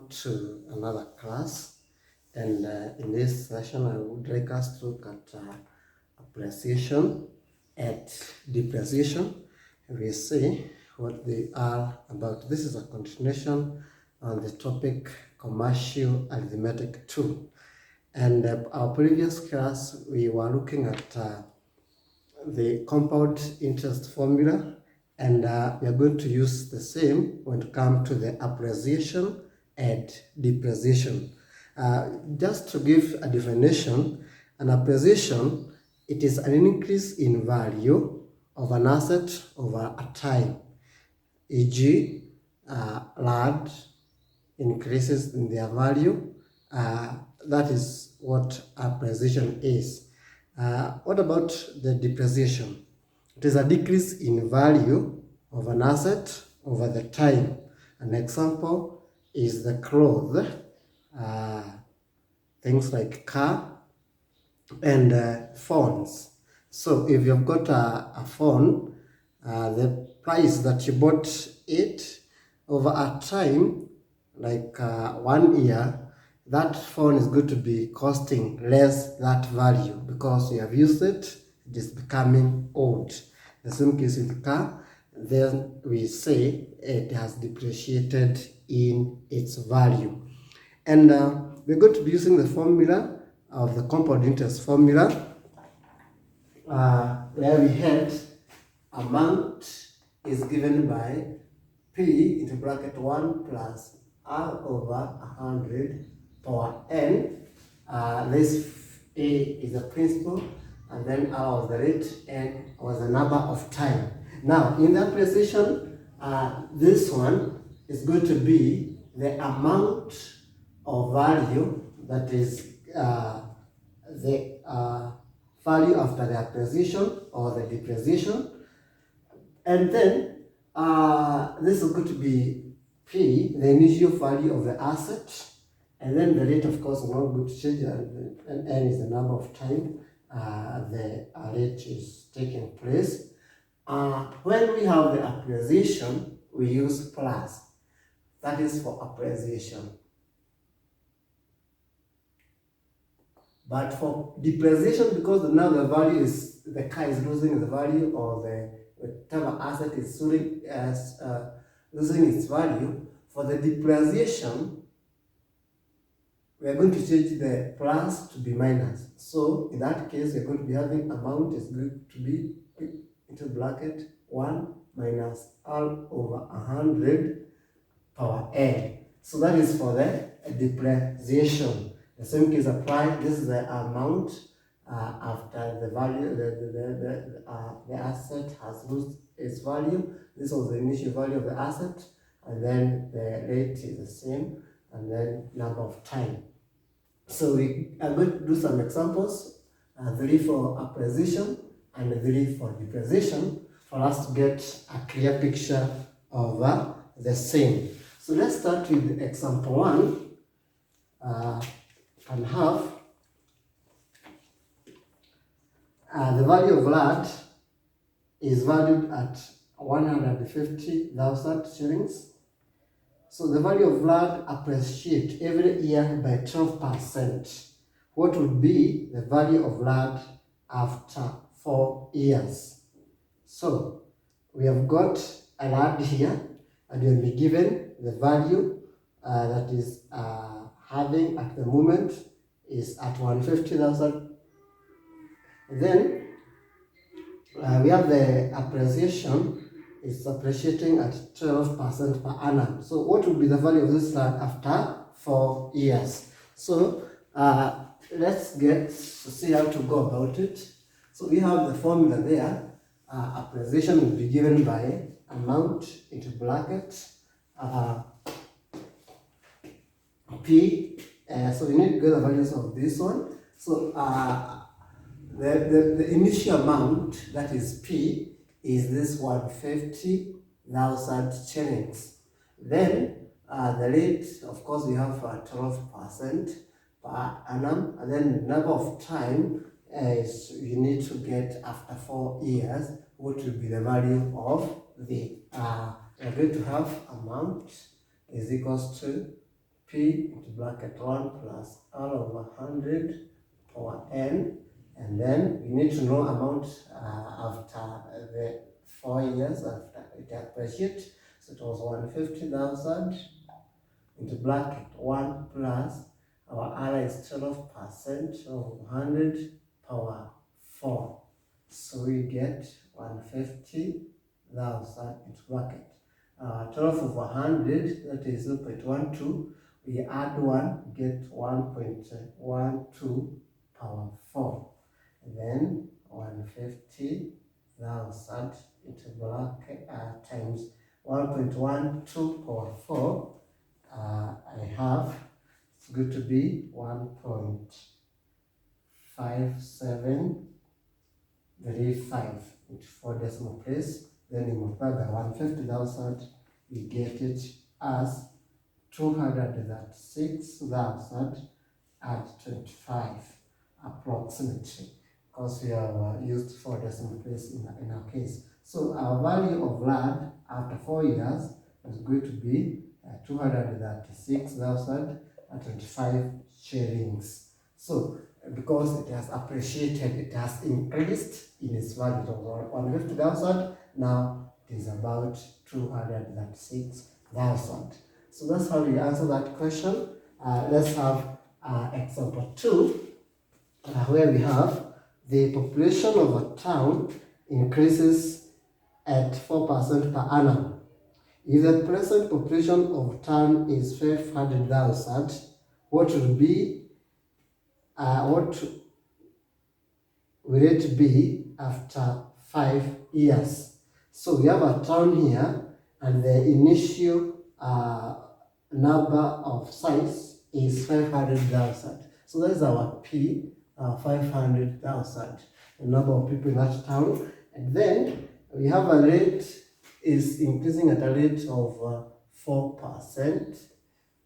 welcome to another class, and in this session I would like us to look at appreciation and depreciation. We see what they are about. This is a continuation on the topic commercial arithmetic 2, and our previous class we were looking at the compound interest formula, and we are going to use the same when it comes to the appreciation and depreciation. Just to give a definition, an appreciation, it is an increase in value of an asset over a time, e.g. Land increases in their value. That is what appreciation is. What about the depreciation? It is a decrease in value of an asset over the time. An example is the clothes, things like car and phones. So if you've got a phone, the price that you bought it over a time, like 1 year, that phone is going to be costing less that value because you have used it, it is becoming old. The same case with the car, then we say it has depreciated in its value. And we're going to be using the formula of the compound interest formula, where we had amount is given by P into bracket 1 plus R over 100 power n. This A is the principal, and then R was the rate, n was the number of time. Now, in the appreciation, this one is going to be the amount of value, that is the value after the appreciation or the depreciation. And then this is going to be P, the initial value of the asset. And then the rate, of course, is not going to change, and n is the number of time the rate is taking place. When we have the appreciation, we use plus. That is for appreciation. But for depreciation, because now the value is, the car is losing the value, or the whatever asset is losing its value, for the depreciation, we are going to change the plus to be minus. So in that case, we are going to be having amount is going to be into bracket 1 minus R over 100 power n. So that is for the depreciation. The same case applied. This is the amount after the value, the asset has lost its value. This was the initial value of the asset, and then the rate is the same, and then number of time. So we are going to do some examples, 3 for appreciation and 3 for depreciation, for us to get a clear picture of the same. So let's start with example 1. Can have the value of land is valued at 150,000 shillings. So the value of land appreciates every year by 12%. What would be the value of land after 4 years? So we have got a land here, and we will be given the value that is having at the moment is at 150,000. Then we have the appreciation is appreciating at 12% per annum. So what would be the value of this land after 4 years? So let's get to see how to go about it. So we have the formula there. Appreciation will be given by amount into bracket P. So we need to get the values of this one. So the initial amount, that is P, is this 150,000 shillings. Then the rate, of course, we have 12% per annum, and then the number of time is you need to get after 4 years. What will be the value of the? We're going to have amount is equals to P into bracket 1 plus R over 100 power N, and then we need to know amount after the 4 years after it appreciates. So it was 150,000 into bracket 1 plus our R is 12% of 100 power 4. So we get 150,000 into bracket 12 over 100, that is 0.12. We add 1, get 1.12 power 4. And then 150,000 into bracket times 1.12 power 4. I have, it's going to be 1.5735 into 4 decimal place. Then you multiply by 150,000, we get it as 236,025 approximately, because we have used 4 decimal place in our case. So our value of land after 4 years is going to be 236,025 shillings. So because it has appreciated, it has increased in its value of 150,000. Now it is about 236,000. So that's how we answer that question. Let's have example 2, where we have the population of a town increases at 4% per annum. If the present population of town is 500,000, what will it be after 5 years? So we have a town here, and the initial number of size is 500,000. So that is our P, 500,000, the number of people in that town. And then we have a rate is increasing at a rate of 4%.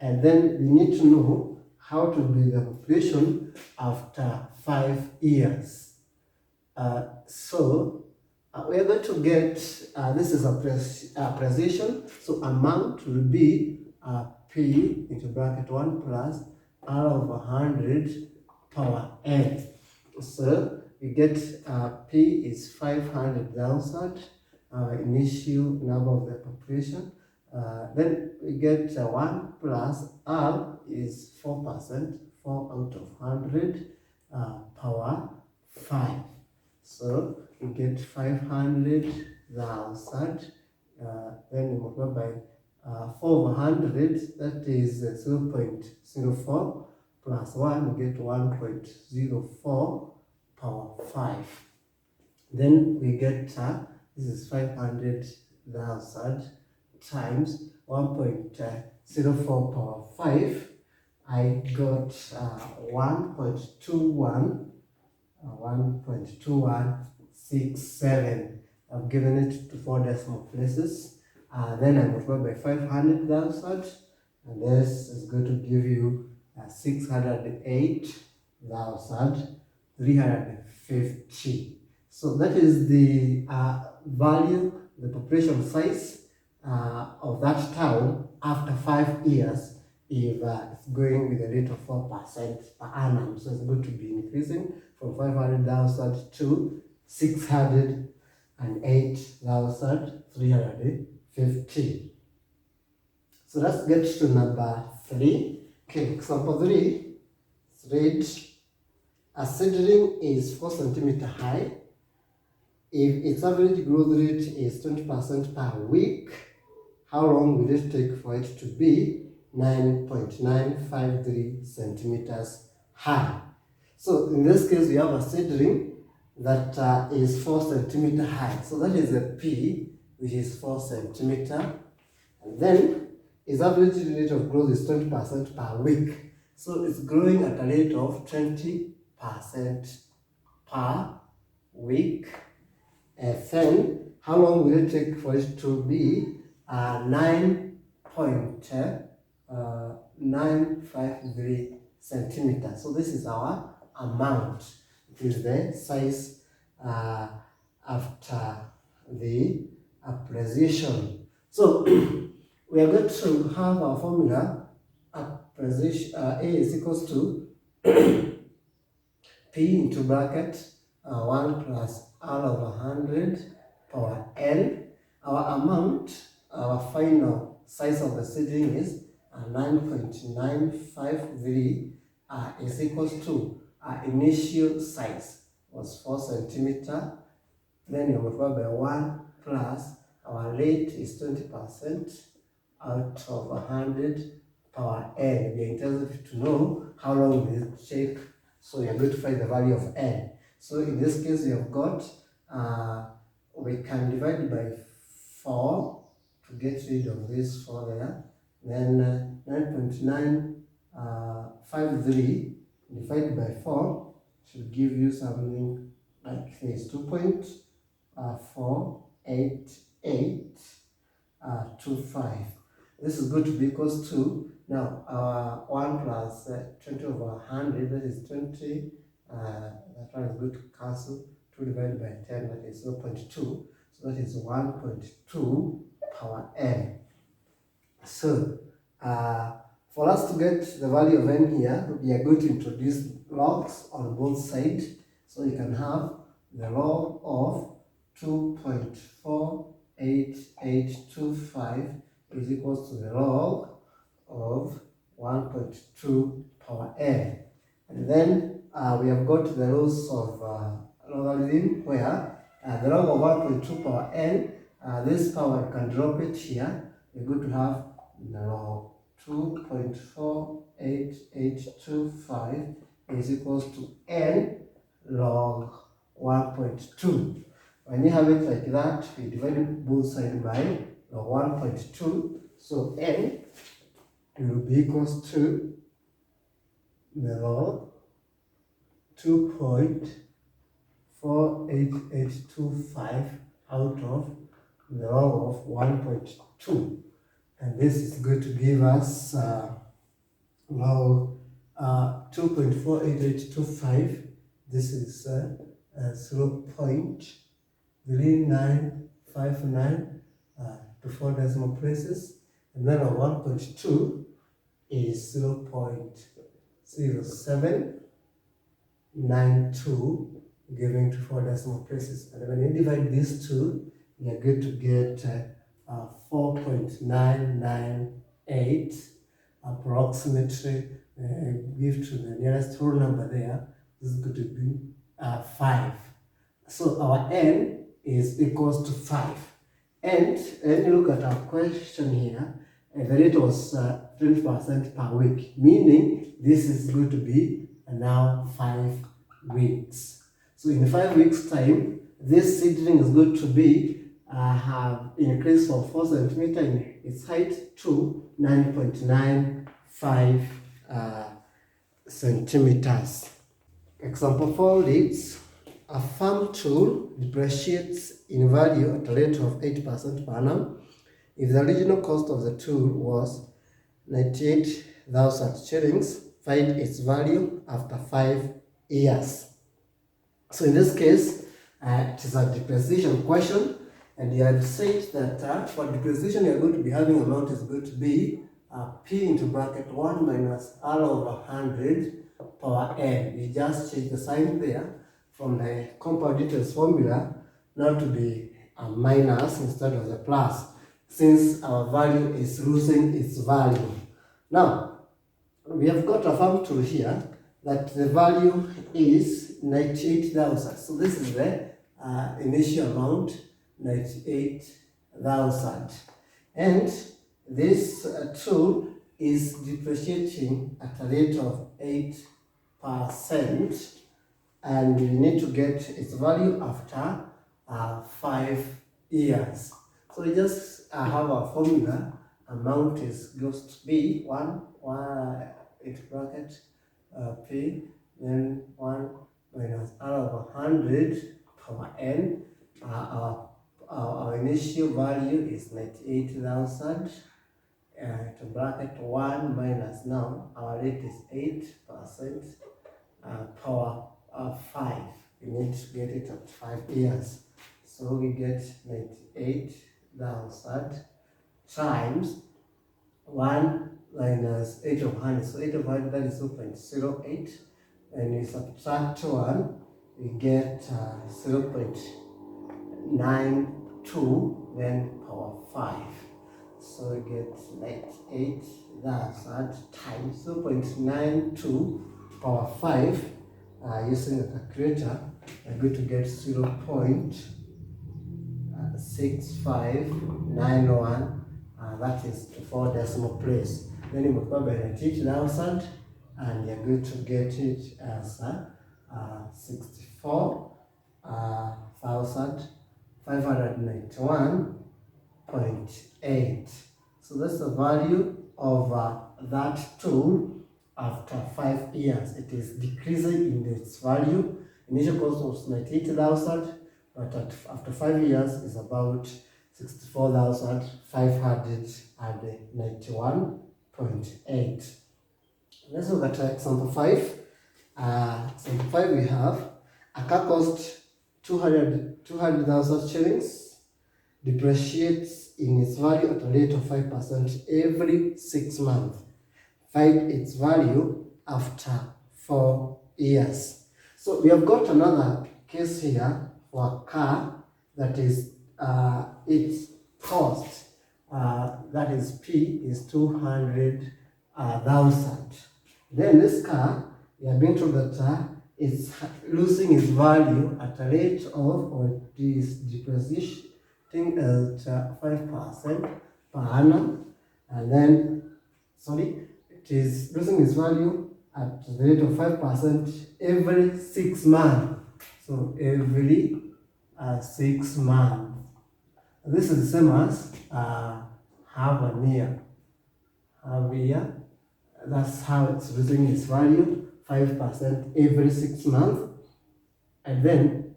And then we need to know how to be the population after 5 years. So we are going to get, this is appreciation, so amount will be P into bracket 1 plus R over 100 power N. So we get P is 500,000, initial number of the population. Then we get 1 plus R is 4%, 4 out of 100 power 5. So we get 500,000, then we multiply by 4 over 100, that is 0.04, plus 1, we get 1.04 power 5. Then we get, this is 500,000 times 1.04 power 5. I got 1.2167. I've given it to 4 decimal places. Then I multiply by 500,000, and this is going to give you 608,350. So that is the value, the population size of that town after 5 years, if it's going with a rate of 4% per annum. So it's going to be increasing from 500,000 to 608,350. So let's get to number 3. Okay, example 3. Read, a seedling is 4 centimeter high. If its average growth rate is 20% per week, how long will it take for it to be 9.953 centimeters high? So in this case, we have a seedling that is 4 centimeter high. So that is a P, which is 4 centimeter. And then its average rate of growth is 20% per week. So it's growing at a rate of 20% per week. Then how long will it take for it to be 9.953 centimeters? So this is our amount. It is the size after the appreciation. So we are going to have our formula precision, A is equals to P into bracket 1 plus R over 100 power N. Our amount, our final size of the seedling is 9.953 is equals to our initial size was 4 centimeter. Then you multiply by 1 plus our rate is 20% out of 100 power n. We are interested to know how long will it take, so we are going to find the value of n. So in this case, we have got, we can divide by 4 to get rid of this 4 there. Then 9.953 divided by 4 should give you something like this, 2.48825. This is going to be equals to, now 1 plus 20 over 100, that is 20, that one is going to cancel, 2 divided by 10, that is 0.2, so that is 1.2 power n. So for us to get the value of n here, we are going to introduce logs on both sides. So you can have the log of 2.48825 is equals to the log of 1.2 power n. And then we have got the rules of logarithm where the log of 1.2 power n, this power you can drop it here. You're going to have the log 2.48825 is equals to n log 1.2. When you have it like that, we divide both sides by log 1.2. So n will be equals to the log 2.48825 out of the log of 1.2. And this is going to give us log 2.48825. This is 0.3959 to 4 decimal places. And then our 1.2 is 0.0792, giving to 4 decimal places. And when you divide these two, you are going to get 4.998 approximately. Give to the nearest whole number there. This is going to be 5. So our n is equals to 5. And when you look at our question here, the rate was 20% per week, meaning this is going to be now 5 weeks. So in 5 weeks' time, this seedling is going to be have increased from 4 centimeter in its height to 9.95 centimeters. Example 4 reads, a farm tool depreciates in value at a rate of 8% per annum. If the original cost of the tool was 98,000 shillings, find its value after 5 years. So in this case, it is a depreciation question, and you had said that for depreciation you are going to be having amount is going to be P into bracket 1 minus R over 100 power n. We just change the sign there from the compound interest formula now to be a minus instead of the plus, since our value is losing its value. Now, we have got a farm tool here that the value is 98,000. So this is the initial amount, 98,000. And this tool is depreciating at a rate of 8%, and we need to get its value after 5 years. So we just have a formula. Amount is goes to be 1 into bracket P, then 1 minus R over 100 power n. Our initial value is 98,000. To bracket 1 minus, now our rate is 8%, power 5. We need to get it at 5 years. So we get 98,000 times 1 minus 8 of 100. So 8 of 100, that is 0.08. And we subtract 1, we get 0.92, then power 5. So we get like 8, that's at times 0.92 power 5. Using a calculator, I'm going to get 0.6591. That is to 4 decimal place. Then you multiply by 98,000, and you're going to get it as 64,591.8. So that's the value of that tool after 5 years. It is decreasing in its value. Initial cost was 98,000, but after 5 years is about 64,591.8. Let's look at example 5. Example 5, we have a car cost 200,000 shillings, depreciates in its value at a rate of 5% every 6 months. Find its value after 4 years. So we have got another case here for a car that is its cost, that is P, is 200,000. Then this car, we have been told that it's losing its value at a rate of, or it is depreciating at 5% per annum, and then, it is losing its value at the rate of 5% every 6 months. So every 6 months. This is the same as half a year. Half a year. That's how it's losing its value, 5% every 6 months. And then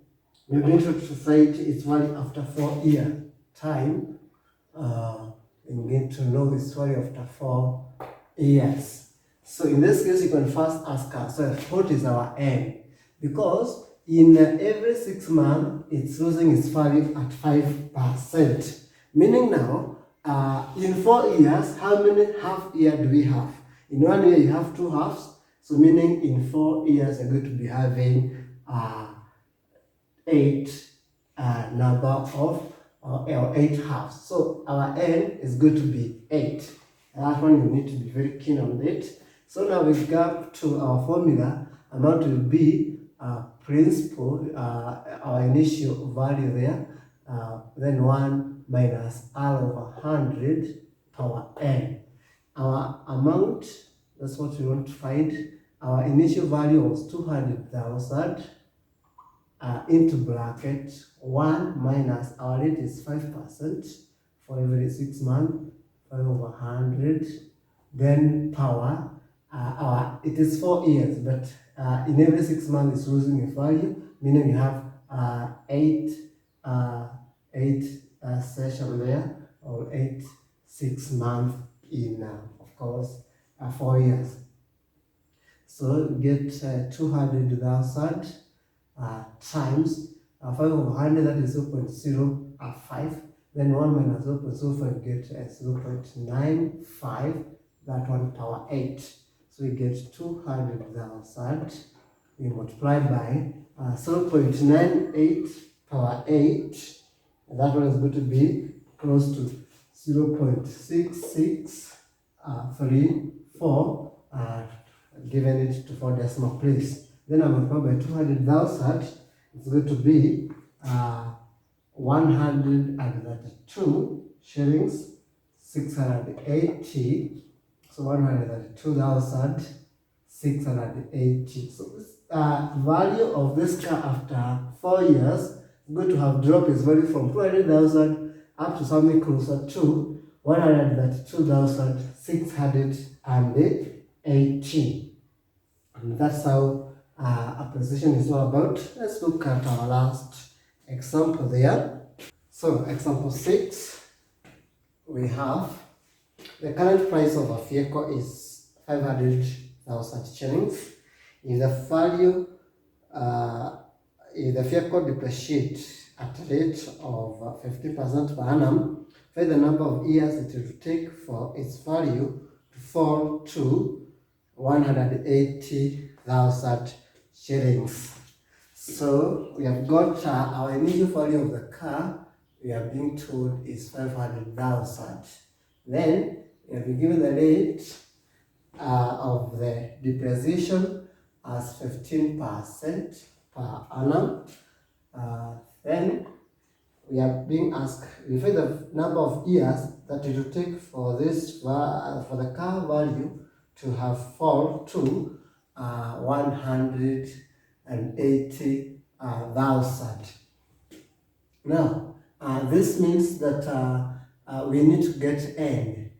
we're going to find its value after 4 year time. And get to know its value after 4 years. So in this case, you can first ask ourselves, what is our N? Because in every 6 months, it's losing its value at 5%. Meaning now, in 4 years, how many half year do we have? In 1 year, you have 2 halves. So meaning in 4 years, you're going to be having 8 number of or 8 halves. So our N is going to be 8. That one you need to be very keen on it. So now we come to our formula. Amount will be principal, our initial value there, then 1 minus R over 100 power N. Our amount, that's what we want to find. Our initial value was 200,000 into bracket 1 minus, our rate is 5% for every 6 months, 5 over 100, then power, it is 4 years, but in every 6 months it's losing a value, meaning you have 8 session there, or 8 6 months in, of course, 4 years. So get 200,000 times 5 over 100, that is 0.05. Then 1 minus 0.05, get 0.95, that one power 8. So we get 200,000. We multiply by 0.98 power 8. And that one is going to be close to 0.6634, given it to 4 decimal place. Then I multiply by 200,000. It's going to be 132 shillings 680. So 132,680. So this value of this car after 4 years is going to have dropped its value from 200,000 up to something closer to 132,680. And that's how appreciation is all about. Let's look at our last example there. So example 6, we have the current price of a vehicle is 500,000 shillings. If the vehicle depreciates at a rate of 50% per annum, find the number of years it will take for its value to fall to 180,000 shillings. So we have got our initial value of the car, we are being told is 500,000. Then we have been given the rate of the depreciation as 15% per annum. Then we are being asked, we find the number of years that it will take for this for the car value to have fall to 180,000. Now, this means that we need to get n,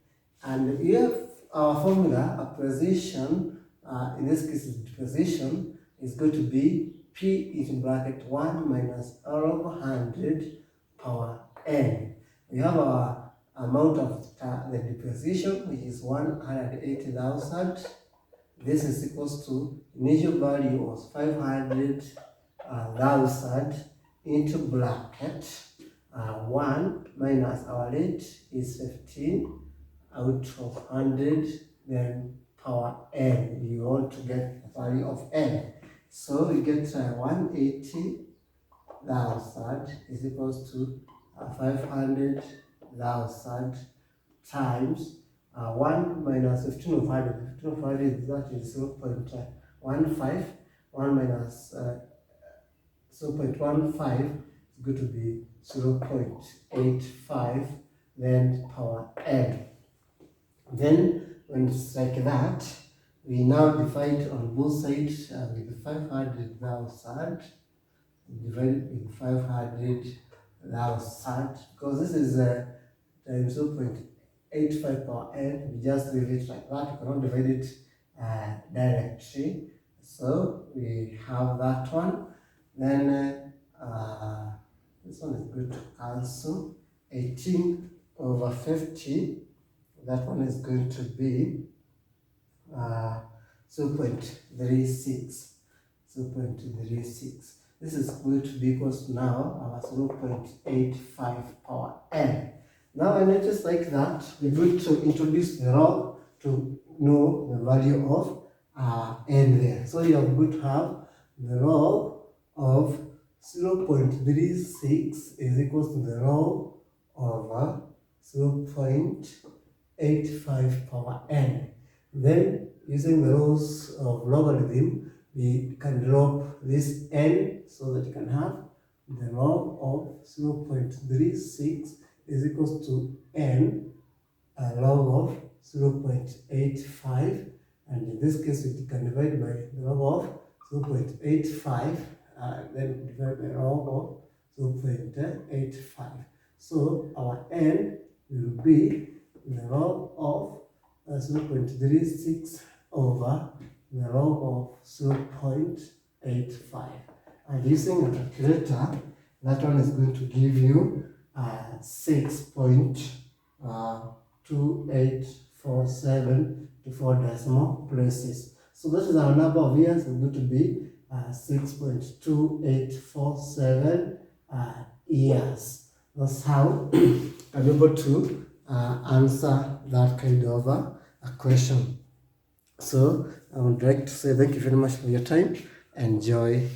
and we have our formula. Appreciation, in this case depreciation, is going to be p in bracket 1 minus r over 100 power n. We have our amount of the depreciation, which is 180,000. This is equals to initial value was 500,000 into bracket 1 minus our rate is 15 out of 100, then power n. You want to get the value of n. So we get 180,000 is equals to 500,000 times 1 minus 15 of 100. 15 of 100, that is 0.15. 1 minus 0.15 is going to be 0.85, then power n. Then when it's like that, we now divide on both sides with 500,000, divided with 500,000, because this is times 0.85 power n. We just leave it like that. We cannot divide it directly. So we have that one. Then this one is going to cancel. 18 over 50. That one is going to be 0.36. 0.36. This is going to be equals to now our 0.85 power n. Now when it is like that, we're going to introduce the log to know the value of n there. So you are going to have the log of 0.36 is equals to the log of 0.85 power n. Then using the rules of logarithm, we can drop this n so that you can have the log of 0.36 is equals to n log of 0.85, and in this case we can divide by the log of 0.85, then divide by log of 0.85. So our n will be the log of 0.36 over the log of 0.85. And using a calculator, that one is going to give you 6.2847 to 4 decimal places. So this is our number of years. It's going to be 6.2847 years. That's how I'm able to answer that kind of a question. So I would like to say thank you very much for your time. Enjoy.